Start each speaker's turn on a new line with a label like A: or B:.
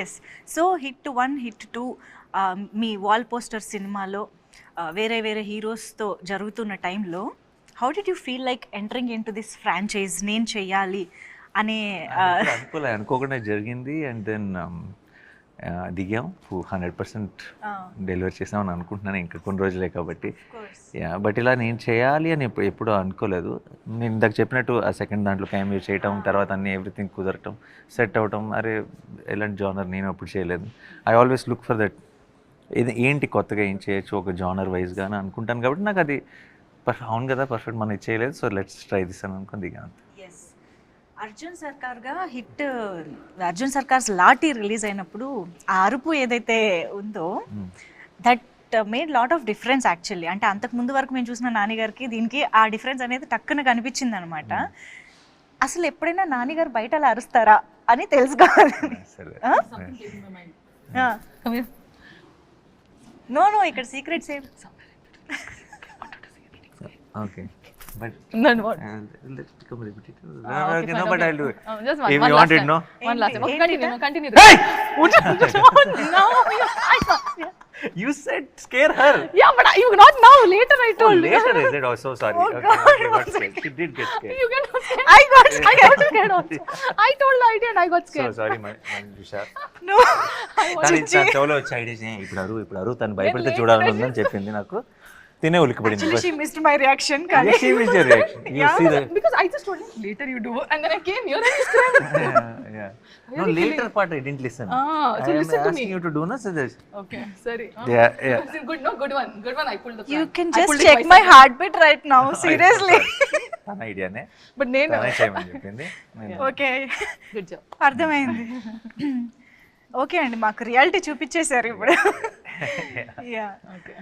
A: Yes. So hit 1, hit 2 మీ wall poster సినిమాలో వేరే వేరే హీరోస్తో జరుగుతున్న టైంలో how did you feel like entering in to this franchise నేను చెయ్యాలి అనే
B: అనుకోకుండా జరిగింది. అండ్ దెన్ దిగాం 100% డెలివరీ చేసామని అనుకుంటున్నాను, ఇంకా కొన్ని రోజులే కాబట్టి. బట్ ఇలా నేను చేయాలి అని ఎప్పుడూ అనుకోలేదు. నేను ఇందాక చెప్పినట్టు ఆ సెకండ్ దాంట్లో క్యామియో చేయటం, తర్వాత అన్ని ఎవ్రీథింగ్ కుదరటం, సెట్ అవటం, అరే ఎలాంటి జానర్ నేను అప్పుడు చేయలేదు. I always look for that, ఇది ఏంటి కొత్తగా ఏం చేయొచ్చు ఒక జానర్ వైజ్గా అని అనుకుంటాను. కాబట్టి నాకు అది అవును కదా పర్ఫెక్ట్ మనం చేయలేదు, సో లెట్స్ ట్రై దిస్ అని అనుకుని దిగాను.
A: అర్జున్ సర్కార్గా హిట్ అర్జున్ సర్కార్స్ లాఠీ రిలీజ్ అయినప్పుడు ఆ అరుపు ఏదైతే ఉందో that made lot of difference actually. అంటే అంతకు ముందు వరకు మేము చూసిన నానిగారికి దీనికి ఆ డిఫరెన్స్ అనేది టక్కున కనిపించింది అనమాట. అసలు ఎప్పుడైనా నానిగారు బయట అలా అరుస్తారా అని తెలుసుకోవాలి. నో నో ఇక్కడ సీక్రెట్స్ ఏం.
B: Okay. But
A: no, no.
B: Let's become repetitive.
C: Okay,
B: no,
C: fine,
B: but
C: okay.
B: I'll do it.
C: Just
B: If
C: one
B: you
C: last
B: want it,
C: time.
B: no?
C: One last time. Okay, continue.
B: Hey!
C: No,
B: You said scare her.
C: yeah, but you not now. Later I
B: Oh,
C: told.
B: later is it? Oh, so sorry.
A: Oh,
B: Okay,
A: God,
B: okay, got scared. She did get scared.
C: You get scared.
A: I got scared.
C: I got scared also. I told the idea and I got
B: So
C: scared.
B: sorry, Manjusha.
A: No.
B: తను చెవులో వచ్చి idea ఇప్పుడు అరు తను భయపడితే చూడాలని ఉందని చెప్పింది నాకు. తినే ఉలికిపడింది.
A: Actually, she missed my reaction.
B: Yes, she missed your reaction. You see the
C: Because I just told him later you do, and then I came here and you scared.
B: yeah. No, later part I didn't listen.
C: So
B: I am
C: listen to
B: asking
C: me.
B: you to do no, so this.
C: Okay, sorry.
B: Yeah.
C: Good, no, good one. Good one. I pulled the plan.
A: You can
C: I
A: just
C: pulled it
A: check
C: myself.
A: my heartbeat right now. Seriously.
B: తన ఐడియానే
C: But name.
B: తనే చేయమని చెప్పింది.
A: Okay,
C: Good job.
A: అర్థమైంది. Okay అండి, మాకు reality చూపించేశారు ఇప్పుడు. Yeah.
C: Okay.